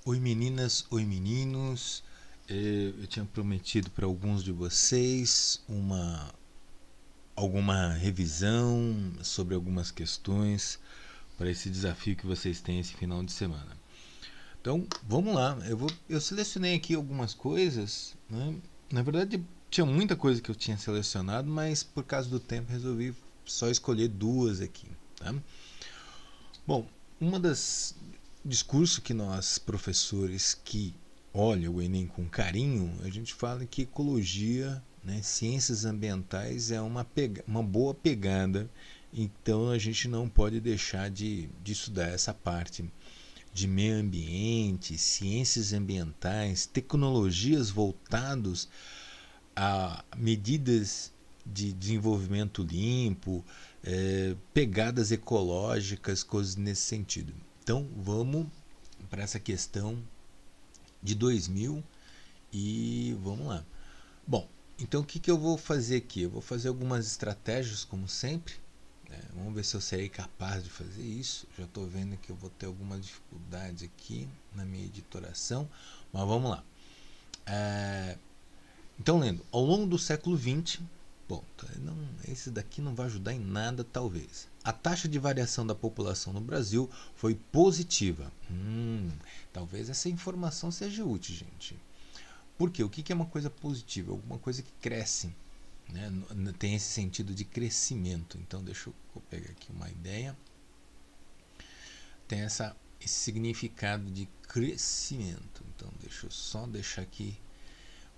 Oi meninas, oi meninos. Eu tinha prometido para alguns de vocês alguma revisão sobre algumas questões para esse desafio que vocês têm esse final de semana. Então, vamos lá. Eu selecionei aqui algumas coisas, né? Na verdade, tinha muita coisa que eu tinha selecionado, mas por causa do tempo resolvi só escolher duas aqui, tá? Bom, uma das discurso que nós professores que olham o Enem com carinho, a gente fala que ecologia, né, ciências ambientais é uma boa pegada, então a gente não pode deixar de estudar essa parte de meio ambiente, ciências ambientais, tecnologias voltadas a medidas de desenvolvimento limpo, pegadas ecológicas, coisas nesse sentido. Então vamos para essa questão de 2000 e vamos lá. Bom, então o que eu vou fazer aqui? Eu vou fazer algumas estratégias, como sempre. Vamos ver se eu serei capaz de fazer isso. Já estou vendo que eu vou ter algumas dificuldades aqui na minha editoração, mas vamos lá. Então, lendo, ao longo do século XX, bom, esse daqui não vai ajudar em nada, talvez. A taxa de variação da população no Brasil foi positiva. Talvez essa informação seja útil, gente. Por quê? O que é uma coisa positiva? Alguma coisa que cresce, né? Tem esse sentido de crescimento. Então, deixa eu pegar aqui uma ideia. Tem esse significado de crescimento. Então, deixa eu só deixar aqui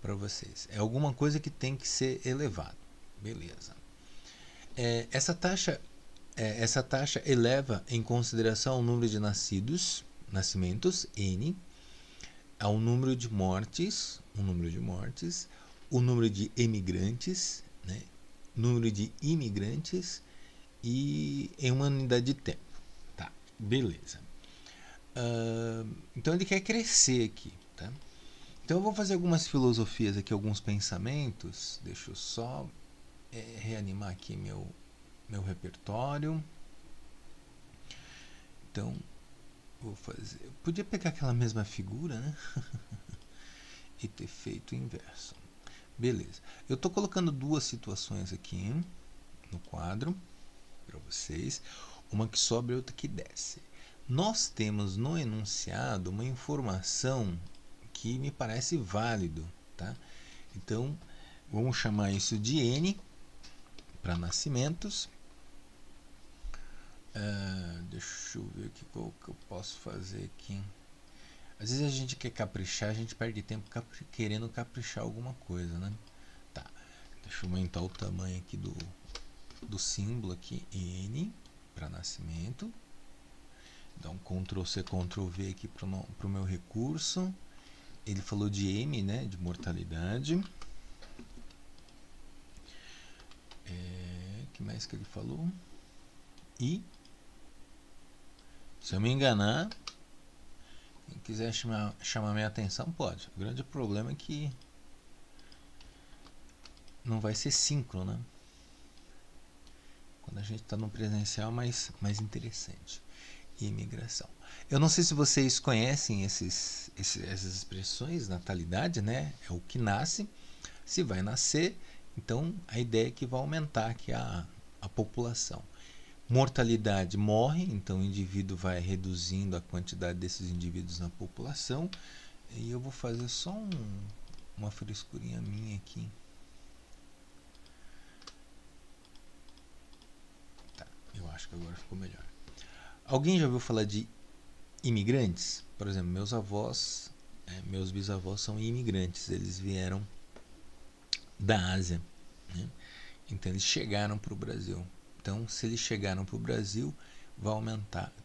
para vocês. É alguma coisa que tem que ser elevado. Beleza. Essa taxa eleva em consideração o número de nascimentos, N, ao número de mortes, o número de emigrantes, né, número de imigrantes e em uma unidade de tempo. Tá, beleza. Então ele quer crescer aqui, tá? Então eu vou fazer algumas filosofias aqui, alguns pensamentos. Deixa eu só reanimar aqui meu repertório. Então vou fazer. Eu podia pegar aquela mesma figura, né? E ter feito o inverso. Beleza. Eu estou colocando duas situações aqui no quadro para vocês. Uma que sobe e outra que desce. Nós temos no enunciado uma informação que me parece válido, tá? Então, vamos chamar isso de N para nascimentos. Deixa eu ver aqui qual que eu posso fazer aqui. Às vezes a gente quer caprichar, a gente perde tempo querendo caprichar alguma coisa, né? Tá. Deixa eu aumentar o tamanho aqui do símbolo aqui, N para nascimento. Dá um Ctrl C, Ctrl V aqui para o meu recurso. Ele falou de M, né, de mortalidade. Que mais que ele falou? E, se eu me enganar, quem quiser chamar minha atenção, pode. O grande problema é que não vai ser síncrono, né? Quando a gente está no presencial, mais interessante. Imigração. Eu não sei se vocês conhecem essas expressões, natalidade, né? É o que nasce, se vai nascer, então a ideia é que vai aumentar aqui a população. Mortalidade, morre, então o indivíduo vai reduzindo a quantidade desses indivíduos na população. E eu vou fazer só uma frescurinha minha aqui. Tá, eu acho que agora ficou melhor. Alguém já ouviu falar de imigrantes? Por exemplo, meus bisavós são imigrantes, eles vieram da Ásia, né? Então eles chegaram para o Brasil. Então, se eles chegaram para o Brasil,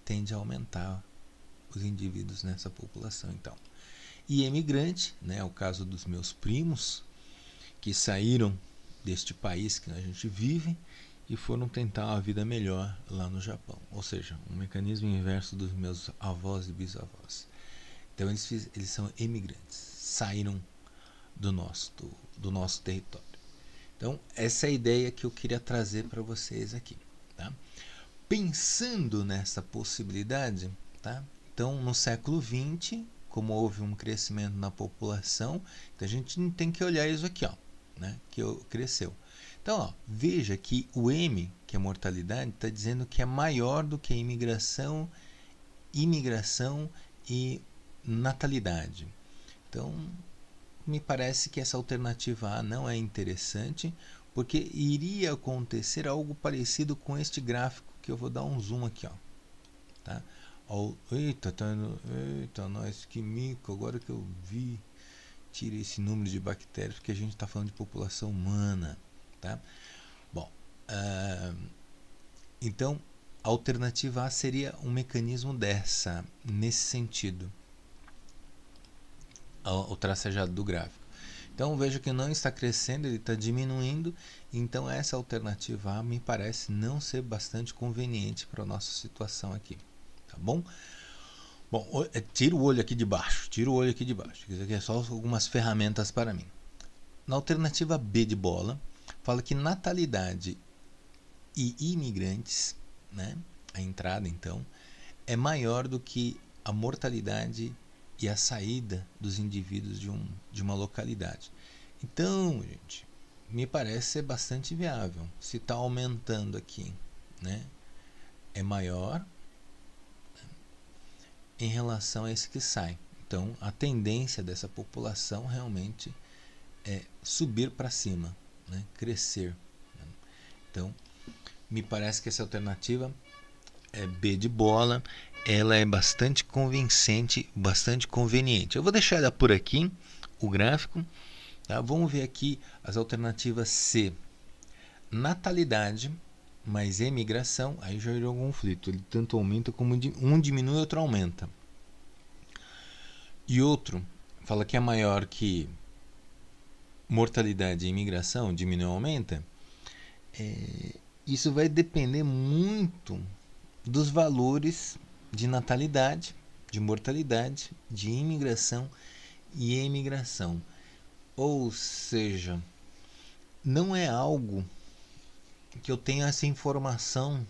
tende a aumentar os indivíduos nessa população. Então, e emigrante, né, é o caso dos meus primos que saíram deste país que a gente vive e foram tentar uma vida melhor lá no Japão. Ou seja, um mecanismo inverso dos meus avós e bisavós. Então eles são emigrantes, saíram do nosso território. Então essa é a ideia que eu queria trazer para vocês aqui, tá? Pensando nessa possibilidade, tá? Então no século XX, como houve um crescimento na população, então a gente tem que olhar isso aqui, ó, né, que cresceu. Então, ó, veja que o M, que é mortalidade, está dizendo que é maior do que a imigração e natalidade. Então, me parece que essa alternativa A não é interessante, porque iria acontecer algo parecido com este gráfico, que eu vou dar um zoom aqui, ó, tá? Eita, nós, que mico, agora que eu vi, tira esse número de bactérias, porque a gente está falando de população humana, tá? Bom, então, a alternativa A seria um mecanismo nesse sentido, o tracejado do gráfico. Então veja que não está crescendo, ele está diminuindo, então essa alternativa A me parece não ser bastante conveniente para a nossa situação aqui, tá bom? Bom, tira o olho aqui de baixo, isso aqui é só algumas ferramentas para mim. Na alternativa B de bola, fala que natalidade e imigrantes, né, a entrada então, é maior do que a mortalidade e a saída dos indivíduos de uma localidade. Então, gente, me parece ser bastante viável. Se está aumentando aqui, né, é maior em relação a esse que sai. Então, a tendência dessa população realmente é subir para cima, né, crescer. Então, me parece que essa alternativa é B de bola, ela é bastante convincente, bastante conveniente. Eu vou deixar ela por aqui, o gráfico, tá? Vamos ver aqui as alternativas C, natalidade mais emigração, aí já virou um conflito, ele tanto aumenta como um diminui, outro aumenta. E outro fala que é maior que mortalidade e imigração, diminui ou aumenta. Isso vai depender muito dos valores de natalidade, de mortalidade, de imigração e emigração. Ou seja, não é algo que eu tenha essa informação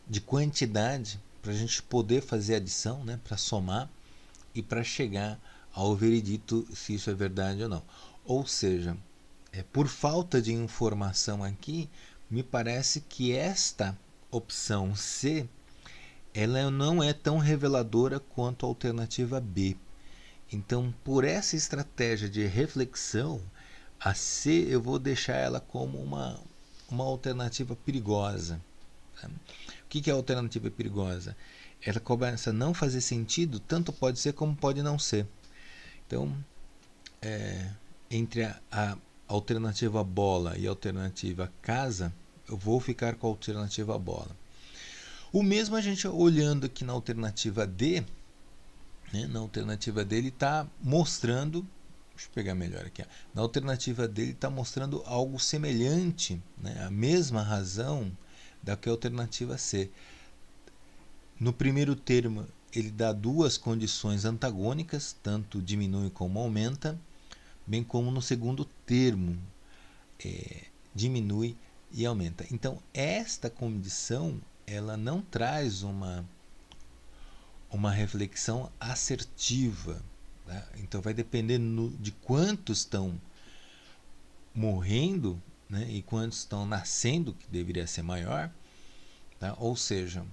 de quantidade para a gente poder fazer adição, né, para somar e para chegar ao veredito se isso é verdade ou não. Ou seja, por falta de informação aqui, me parece que esta opção C, ela não é tão reveladora quanto a alternativa B. Então, por essa estratégia de reflexão, a C eu vou deixar ela como uma alternativa perigosa. Tá? O que é a alternativa perigosa? Ela começa a não fazer sentido, tanto pode ser como pode não ser. Então, entre a alternativa bola e a alternativa casa, eu vou ficar com a alternativa bola. O mesmo a gente olhando aqui na alternativa D, né, na alternativa D ele está mostrando, deixa eu pegar melhor aqui, na alternativa D ele está mostrando algo semelhante, né, a mesma razão da que a alternativa C. No primeiro termo ele dá duas condições antagônicas, tanto diminui como aumenta, bem como no segundo termo diminui e aumenta. Então esta condição ela não traz uma reflexão assertiva, tá? Então vai depender de quantos estão morrendo, né, e quantos estão nascendo, que deveria ser maior, tá? Ou seja,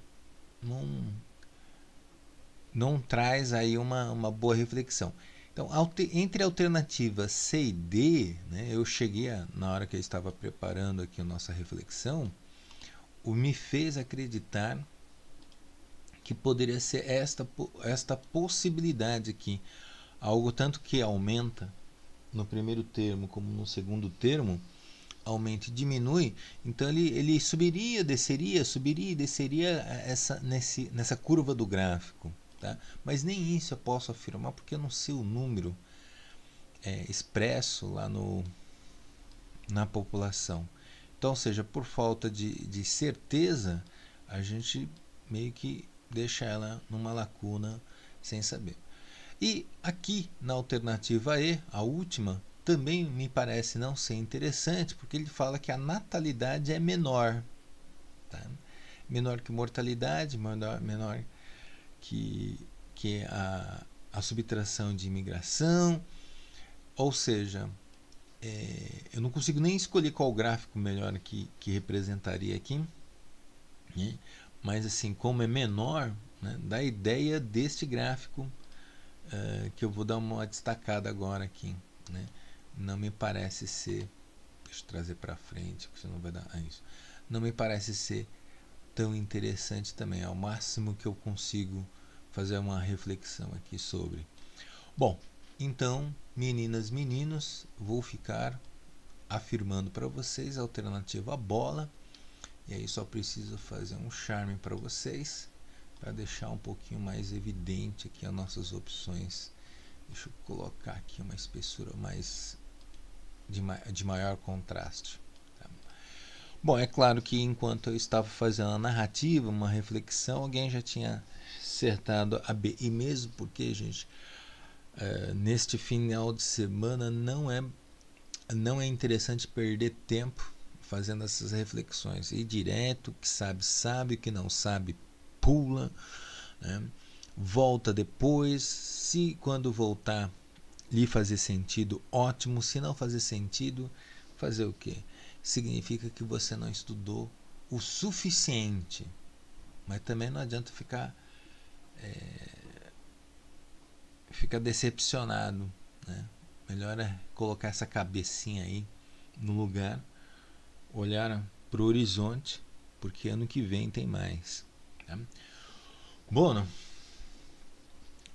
não traz aí uma boa reflexão. Então, entre alternativas C e D, né, eu cheguei na hora que eu estava preparando aqui a nossa reflexão, me fez acreditar que poderia ser esta possibilidade aqui, algo tanto que aumenta no primeiro termo como no segundo termo, aumenta e diminui, então ele subiria, desceria, subiria e desceria nessa curva do gráfico. Tá? Mas nem isso eu posso afirmar porque eu não sei o número expresso lá na população. Então, ou seja, por falta de certeza, a gente meio que deixa ela numa lacuna sem saber. E aqui na alternativa E, a última, também me parece não ser interessante, porque ele fala que a natalidade é menor. Tá? Menor que mortalidade, menor que a a subtração de imigração, ou seja, eu não consigo nem escolher qual gráfico melhor que representaria aqui, né? Mas assim, como é menor, né, dá a ideia deste gráfico que eu vou dar uma destacada agora aqui, né? Não me parece ser, deixa eu trazer para frente, porque senão vai dar isso. Não me parece ser tão interessante também, é o máximo que eu consigo fazer uma reflexão aqui sobre. Bom, então, meninas, meninos, vou ficar afirmando para vocês a alternativa bola, e aí só preciso fazer um charme para vocês, para deixar um pouquinho mais evidente aqui as nossas opções. Deixa eu colocar aqui uma espessura mais de maior contraste. Tá? Bom, é claro que enquanto eu estava fazendo a narrativa, uma reflexão, alguém já tinha acertado a B. E mesmo porque, gente, neste final de semana não é interessante perder tempo fazendo essas reflexões. Ir direto, que sabe, que não sabe, pula, né? Volta depois. Se quando voltar lhe fazer sentido, ótimo. Se não fazer sentido, fazer o quê? Significa que você não estudou o suficiente. Mas também não adianta ficar decepcionado, né? Melhor é colocar essa cabecinha aí no lugar, olhar para o horizonte, porque ano que vem tem mais. Tá? Bom,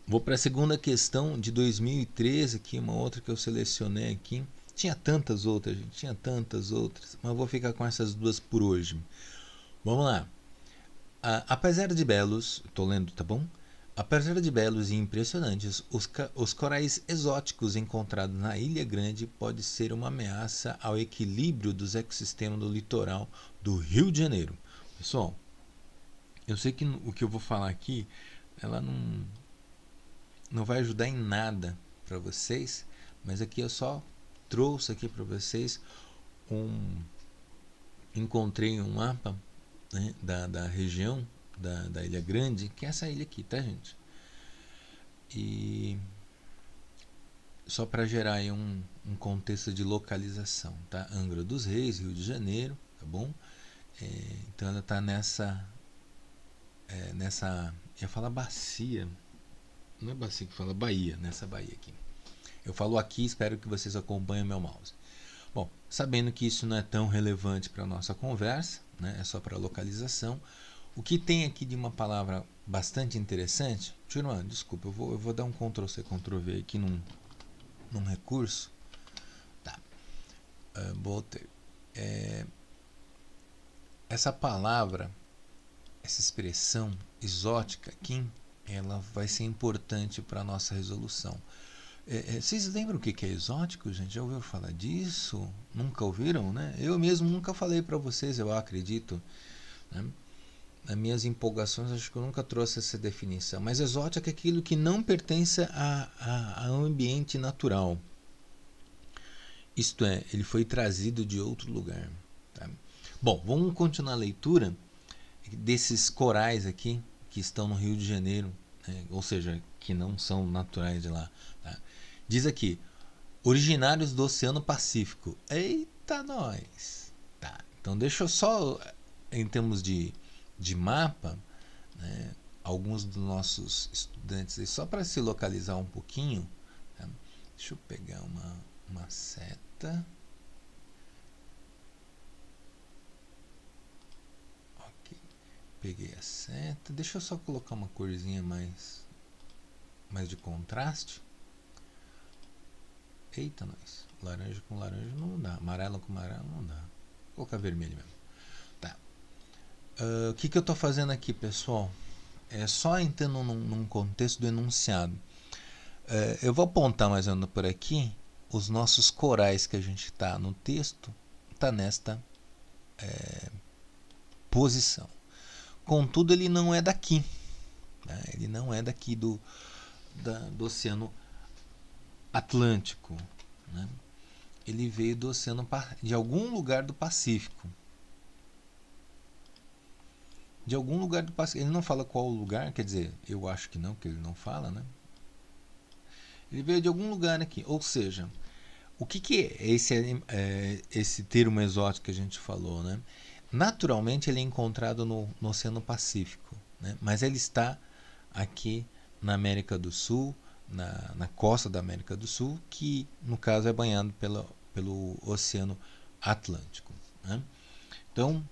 vou para a segunda questão de 2013, aqui, uma outra que eu selecionei aqui. Tinha tantas outras, gente, mas vou ficar com essas duas por hoje. Vamos lá. Apesar de belos, estou lendo, tá bom? Apesar de belos e impressionantes, os corais exóticos encontrados na Ilha Grande podem ser uma ameaça ao equilíbrio dos ecossistemas do litoral do Rio de Janeiro. Pessoal, eu sei que o que eu vou falar aqui, ela não vai ajudar em nada para vocês, mas aqui eu só trouxe aqui para vocês encontrei um mapa, né, da região da Ilha Grande, que é essa ilha aqui, tá, gente? E só para gerar aí um contexto de localização, tá? Angra dos Reis, Rio de Janeiro, tá bom? Então ela tá nessa, eu falo bacia, não é bacia que fala, Bahia, nessa Bahia aqui. Eu falo aqui, espero que vocês acompanhem o meu mouse. Bom, sabendo que isso não é tão relevante para a nossa conversa, né, é só para localização, o que tem aqui de uma palavra bastante interessante, Turma, desculpa, eu vou dar um Ctrl+C, Ctrl+V aqui num recurso. Tá. Voltei. Essa palavra, essa expressão exótica aqui, ela vai ser importante para a nossa resolução. Vocês lembram o que é exótico, gente? Já ouviram falar disso? Nunca ouviram, né? Eu mesmo nunca falei para vocês, eu acredito, né? Nas minhas empolgações, acho que eu nunca trouxe essa definição. Mas exótico é aquilo que não pertence a um ambiente natural. Isto é, ele foi trazido de outro lugar. Tá? Bom, vamos continuar a leitura desses corais aqui, que estão no Rio de Janeiro, né? Ou seja, que não são naturais de lá. Tá? Diz aqui, originários do Oceano Pacífico. Eita, nós! Tá, então deixa eu só, em termos de mapa, né, alguns dos nossos estudantes, aí, só para se localizar um pouquinho, tá? Deixa eu pegar uma seta. Ok, peguei a seta. Deixa eu só colocar uma corzinha mais de contraste. Eita, nós. Laranja com laranja não dá. Amarelo com amarelo não dá. Vou colocar vermelho mesmo. Tá. O que eu estou fazendo aqui, pessoal? É só entrando num contexto do enunciado. Eu vou apontar mais ou menos por aqui os nossos corais que a gente está no texto, está nesta posição. Contudo, ele não é daqui. Né? Ele não é daqui do Oceano Atlântico. Né? Ele veio do oceano, de algum lugar do Pacífico. De algum lugar do Pacífico. Ele não fala qual lugar, quer dizer, eu acho que não, porque ele não fala, né? Ele veio de algum lugar aqui. Ou seja, o que é esse termo exótico que a gente falou, né? Naturalmente ele é encontrado no Oceano Pacífico, né? Mas ele está aqui na América do Sul, na costa da América do Sul, que no caso é banhado pelo Oceano Atlântico, né? Então,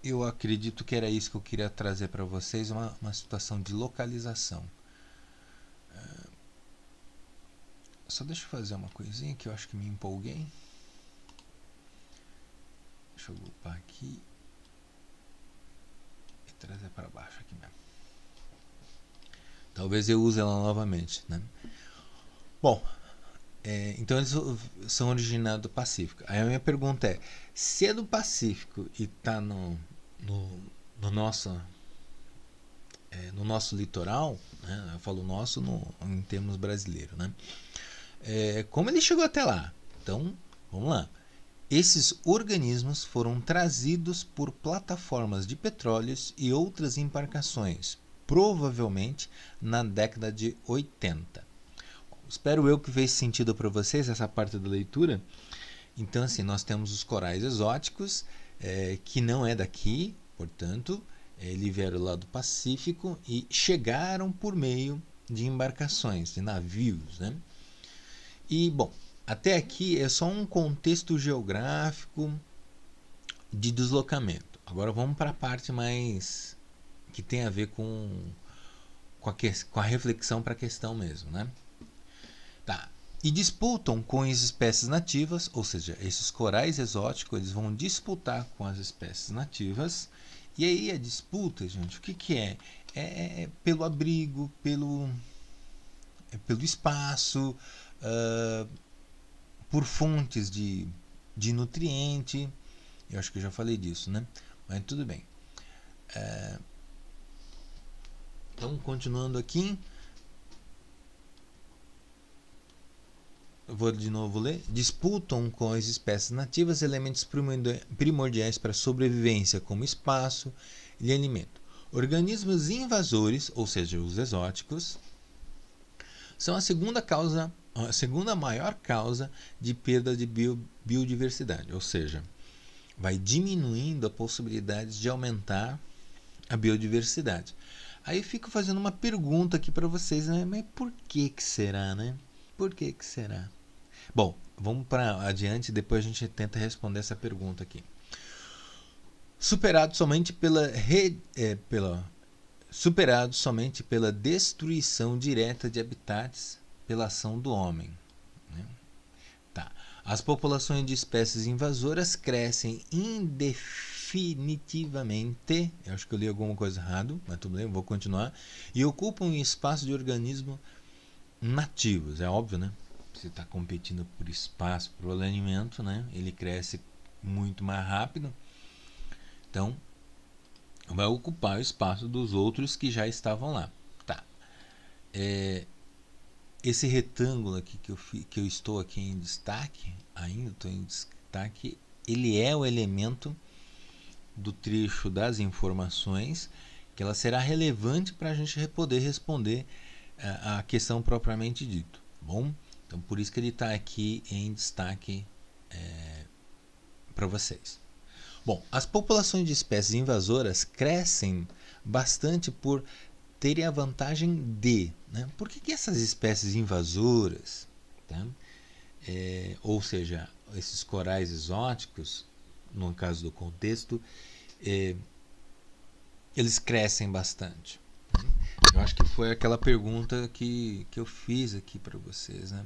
eu acredito que era isso que eu queria trazer para vocês, uma situação de localização. Só deixa eu fazer uma coisinha que eu acho que me empolguei. Deixa eu upar aqui e trazer para baixo aqui mesmo. Talvez eu use ela novamente, né? Bom, então eles são originados do Pacífico. Aí a minha pergunta é, se é do Pacífico e está no nosso litoral, né? Eu falo nosso em termos brasileiros, né? Como ele chegou até lá? Então, vamos lá. Esses organismos foram trazidos por plataformas de petróleos e outras embarcações, provavelmente na década de 80. Espero eu que fez sentido para vocês essa parte da leitura. Então, assim, nós temos os corais exóticos, que não é daqui, portanto, eles vieram lá do Pacífico e chegaram por meio de embarcações, de navios, né? E, bom, até aqui é só um contexto geográfico de deslocamento. Agora vamos para a parte mais que tem a ver com a reflexão para a questão mesmo, né? Tá. E disputam com as espécies nativas, ou seja, esses corais exóticos eles vão disputar com as espécies nativas. E aí a disputa, gente, o que é? É pelo abrigo, pelo espaço, por fontes de nutriente. Eu acho que eu já falei disso, né? Mas tudo bem. Então, continuando aqui. Eu vou de novo ler. Disputam com as espécies nativas elementos primordiais para a sobrevivência, como espaço e alimento. Organismos invasores, ou seja, os exóticos, são a segunda maior causa de perda de biodiversidade, ou seja, vai diminuindo a possibilidade de aumentar a biodiversidade. Aí eu fico fazendo uma pergunta aqui para vocês, né? Mas por que será, né? Por que será? Bom, vamos para adiante, depois a gente tenta responder essa pergunta aqui. Superado somente pela destruição direta de habitats pela ação do homem, né? Tá. As populações de espécies invasoras crescem indefinitivamente, eu acho que eu li alguma coisa errado, mas tudo bem, vou continuar, e ocupam espaço de organismos nativos, é óbvio, né? Você está competindo por espaço, por alimento, né? Ele cresce muito mais rápido, então vai ocupar o espaço dos outros que já estavam lá. Tá. Esse retângulo aqui que eu estou aqui em destaque, ainda estou em destaque, ele é o elemento do trecho das informações que ela será relevante para a gente poder responder a questão propriamente dito. Bom, então por isso que ele está aqui em destaque para vocês. Bom, as populações de espécies invasoras crescem bastante por terem a vantagem de, né? Por que essas espécies invasoras, tá? Ou seja, esses corais exóticos, no caso do contexto, eles crescem bastante? Eu acho que foi aquela pergunta que eu fiz aqui para vocês, né?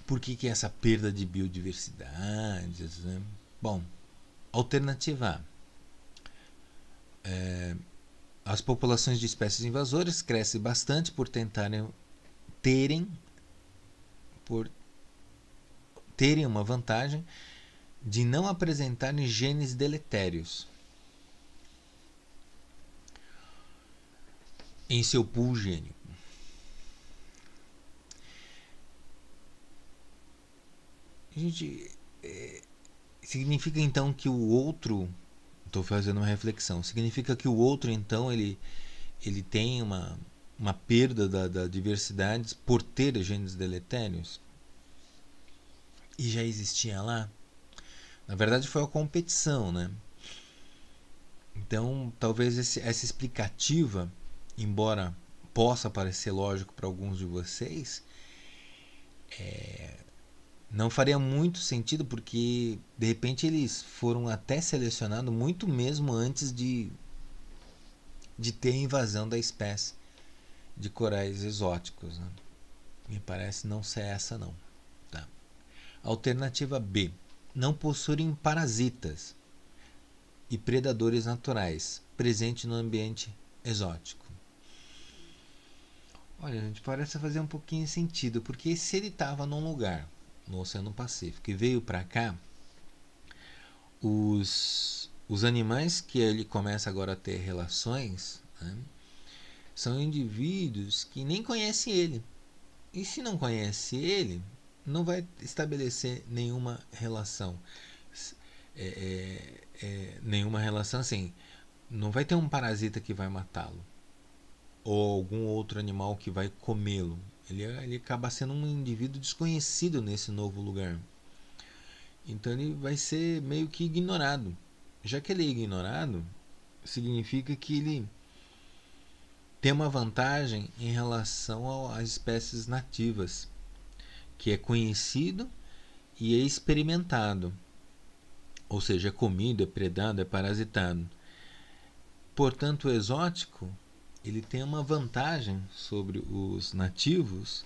Por que essa perda de biodiversidade, né? Bom, alternativa A. As populações de espécies invasoras crescem bastante por terem uma vantagem de não apresentarem genes deletérios em seu pool gênico. Significa então que o outro, estou fazendo uma reflexão. Significa que o outro, então, ele tem uma perda da diversidade por ter genes deletérios? E já existia lá? Na verdade, foi a competição, né? Então, talvez essa explicativa, embora possa parecer lógico para alguns de vocês, não faria muito sentido, porque de repente eles foram até selecionados muito mesmo antes de ter a invasão da espécie de corais exóticos, né? Me parece não ser essa não. Tá. Alternativa B. Não possuem parasitas e predadores naturais presentes no ambiente exótico. Olha, gente, parece fazer um pouquinho de sentido, porque se ele estava num lugar no Oceano Pacífico e veio para cá, os animais que ele começa agora a ter relações, né, são indivíduos que nem conhecem ele. E se não conhece ele, não vai estabelecer nenhuma relação. Nenhuma relação assim. Não vai ter um parasita que vai matá-lo. Ou algum outro animal que vai comê-lo. Ele acaba sendo um indivíduo desconhecido nesse novo lugar. Então ele vai ser meio que ignorado. Já que ele é ignorado, significa que ele tem uma vantagem em relação às espécies nativas, que é conhecido e é experimentado. Ou seja, é comido, é predado, é parasitado. Portanto, o exótico ele tem uma vantagem sobre os nativos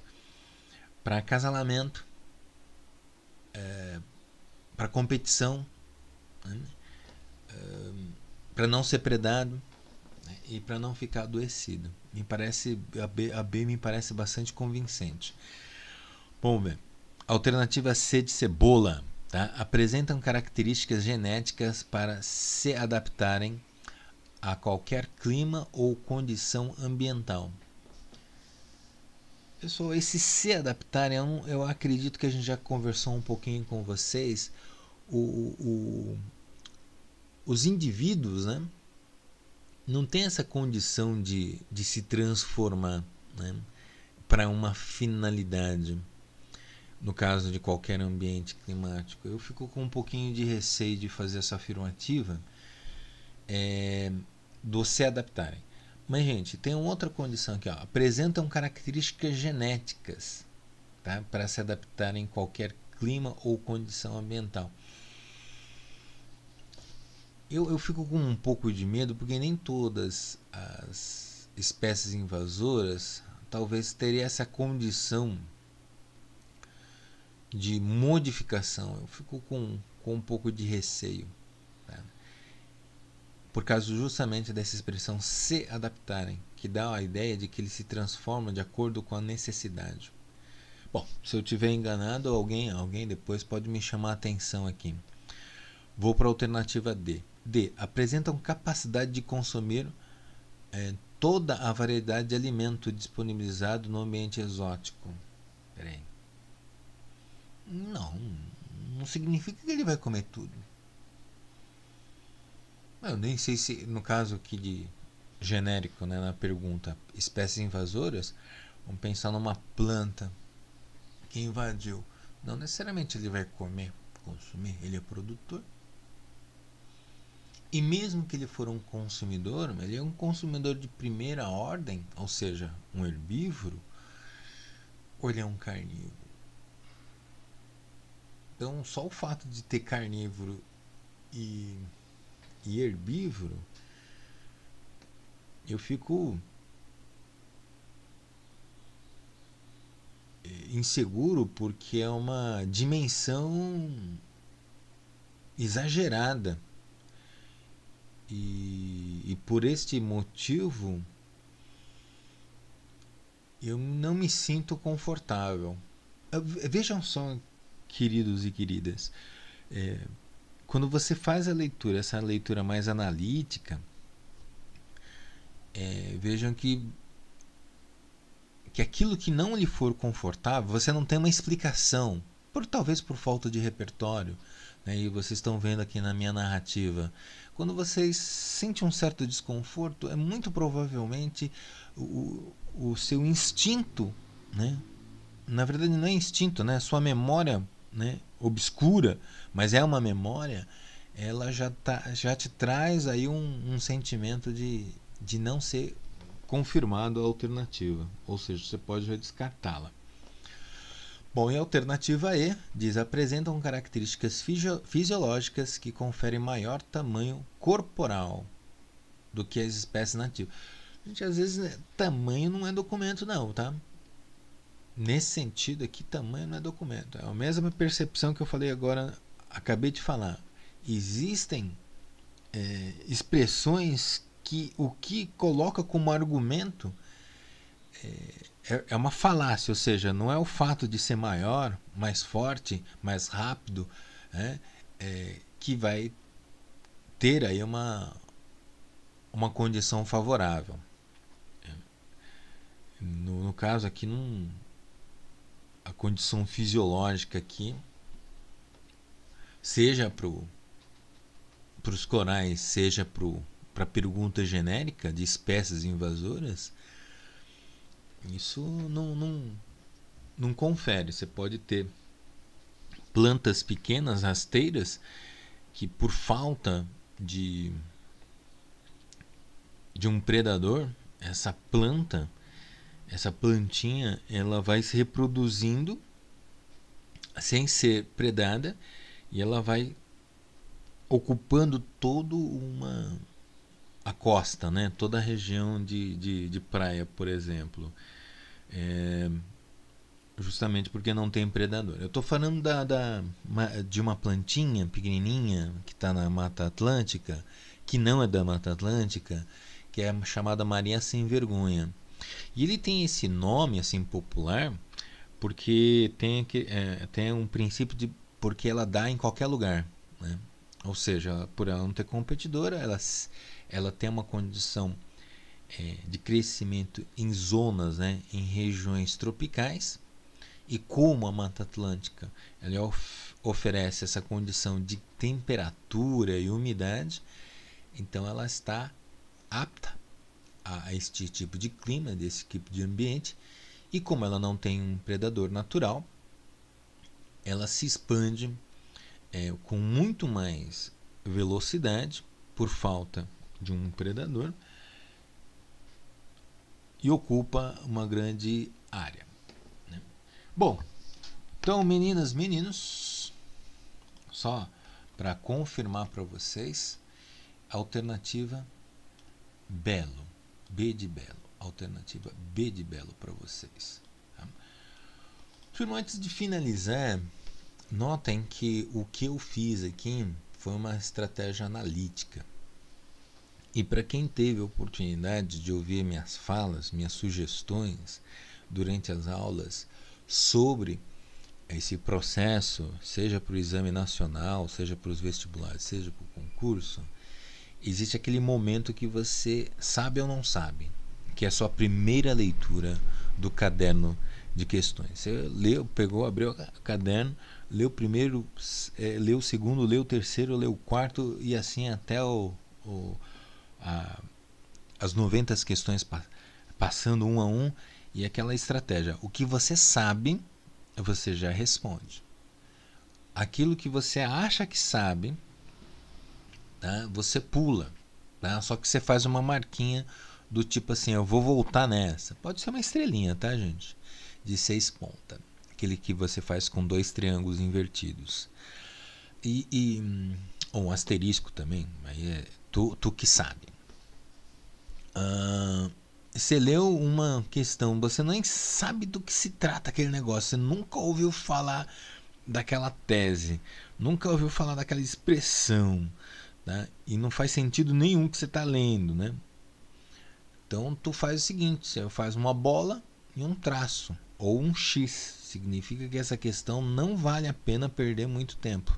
para acasalamento, para competição, né? Para não ser predado, né? E para não ficar adoecido. Me parece a B me parece bastante convincente. Bom, bem, alternativa C de cebola, tá? Apresentam características genéticas para se adaptarem a qualquer clima ou condição ambiental. Pessoal, esse se adaptarem, eu acredito que a gente já conversou um pouquinho com vocês. Os indivíduos, né, não têm essa condição de se transformar, né, para uma finalidade. No caso de qualquer ambiente climático, eu fico com um pouquinho de receio de fazer essa afirmativa, do se adaptarem. Mas, gente, tem uma outra condição aqui, ó. Apresentam características genéticas, tá, para se adaptarem em qualquer clima ou condição ambiental. Eu fico com um pouco de medo, porque nem todas as espécies invasoras talvez teria essa condição de modificação. Eu fico com um pouco de receio, tá? Por causa justamente dessa expressão se adaptarem, que dá a ideia de que ele se transforma de acordo com a necessidade. Bom, se eu estiver enganado, alguém depois pode me chamar a atenção aqui. Vou para a alternativa D. D. Apresentam capacidade de consumir toda a variedade de alimento disponibilizado no ambiente exótico. Peraí. Não significa que ele vai comer tudo. Eu nem sei se, no caso aqui de genérico, né, na pergunta, espécies invasoras, vamos pensar numa planta que invadiu. Não necessariamente ele vai comer, consumir, ele é produtor. E mesmo que ele for um consumidor, ele é um consumidor de primeira ordem, ou seja, um herbívoro, ou ele é um carnívoro. Então, só o fato de ter carnívoro e herbívoro, eu fico inseguro, porque é uma dimensão exagerada. E por este motivo eu não me sinto confortável. Vejam só, queridos e queridas, quando você faz a leitura, essa leitura mais analítica, vejam que aquilo que não lhe for confortável, você não tem uma explicação, talvez por falta de repertório, né? E vocês estão vendo aqui na minha narrativa, quando você sente um certo desconforto, é muito provavelmente o seu instinto, né? Na verdade não é instinto, né? Sua memória, né, obscura, mas é uma memória, ela já te traz aí um sentimento de não ser confirmado a alternativa, ou seja, você pode já descartá-la. Bom, e a alternativa E diz: apresentam características fisiológicas que conferem maior tamanho corporal do que as espécies nativas. Gente, às vezes, né, tamanho não é documento não, tá? Nesse sentido aqui, tamanho não é documento. É a mesma percepção que eu falei agora, acabei de falar. Existem expressões que o que coloca como argumento é uma falácia, ou seja, não é o fato de ser maior, mais forte, mais rápido, né, que vai ter aí uma condição favorável. No caso aqui, a condição fisiológica aqui, seja para os corais, seja para a pergunta genérica de espécies invasoras, isso não confere. Você pode ter plantas pequenas, rasteiras, que por falta de um predador, essa plantinha, ela vai se reproduzindo sem ser predada e ela vai ocupando a costa, né? Toda a região de praia, por exemplo. Justamente porque não tem predador. Eu estou falando de uma plantinha pequenininha que está na Mata Atlântica, que não é da Mata Atlântica, que é chamada Maria Sem Vergonha. E ele tem esse nome assim popular porque tem um princípio de porque ela dá em qualquer lugar, né? Ou seja, por ela não ter competidora, ela tem uma condição de crescimento em zonas, né, em regiões tropicais. E como a Mata Atlântica ela oferece essa condição de temperatura e umidade, então ela está apta a este tipo de clima, desse tipo de ambiente. E como ela não tem um predador natural, ela se expande com muito mais velocidade por falta de um predador e ocupa uma grande área. Bom, então meninas, meninos, só para confirmar para vocês, alternativa belo, B de belo, alternativa B de belo para vocês. Tá? Antes de finalizar, notem que o que eu fiz aqui foi uma estratégia analítica. E para quem teve a oportunidade de ouvir minhas falas, minhas sugestões durante as aulas sobre esse processo, seja para o exame nacional, seja para os vestibulares, seja para o concurso, existe aquele momento que você sabe ou não sabe, que é a sua primeira leitura do caderno de questões. Você leu, pegou, abriu o caderno, leu o primeiro, leu o segundo, leu o terceiro, leu o quarto e assim até as 90 questões passando um a um. E aquela estratégia, o que você sabe, você já responde. Aquilo que você acha que sabe, tá? Você pula, tá? Só que você faz uma marquinha do tipo assim, eu vou voltar nessa. Pode ser uma estrelinha, tá, gente? De 6 pontas. Aquele que você faz com 2 triângulos invertidos. Ou um asterisco também, aí é tu que sabe. Você leu uma questão, você nem sabe do que se trata aquele negócio, você nunca ouviu falar daquela tese, nunca ouviu falar daquela expressão, tá? E não faz sentido nenhum que você está lendo, né? Então tu faz o seguinte, você faz uma bola e um traço, ou um X, significa que essa questão não vale a pena perder muito tempo.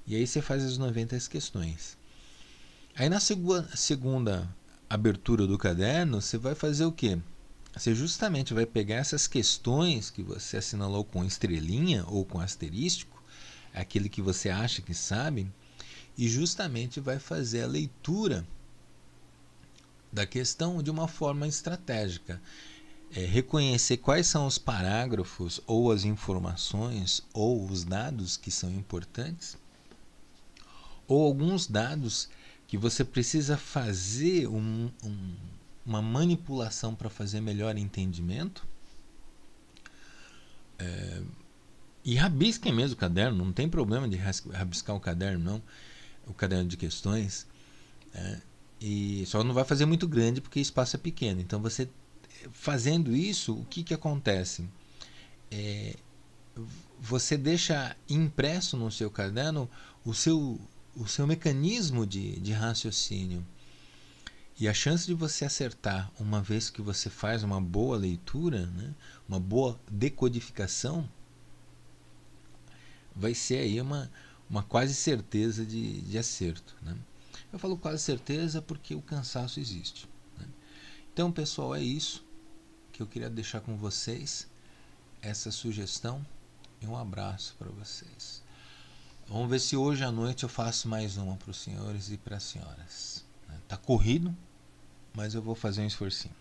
E aí você faz as 90 questões. Aí na segunda abertura do caderno, você vai fazer o quê? Você justamente vai pegar essas questões que você assinalou com estrelinha ou com asterístico, aquele que você acha que sabe, e justamente vai fazer a leitura da questão de uma forma estratégica. Reconhecer quais são os parágrafos ou as informações ou os dados que são importantes, ou alguns dados que você precisa fazer uma manipulação para fazer melhor entendimento. E rabisquem mesmo o caderno, não tem problema de rabiscar o caderno, não, o caderno de questões. E só não vai fazer muito grande porque o espaço é pequeno. Então, você fazendo isso, o que acontece? Você deixa impresso no seu caderno o seu mecanismo de raciocínio. E a chance de você acertar, uma vez que você faz uma boa leitura, né, uma boa decodificação, vai ser aí uma quase certeza de acerto. Né? Eu falo quase certeza porque o cansaço existe. Né? Então, pessoal, é isso que eu queria deixar com vocês, essa sugestão, e um abraço para vocês. Vamos ver se hoje à noite eu faço mais uma para os senhores e para as senhoras. Está corrido, mas eu vou fazer um esforcinho.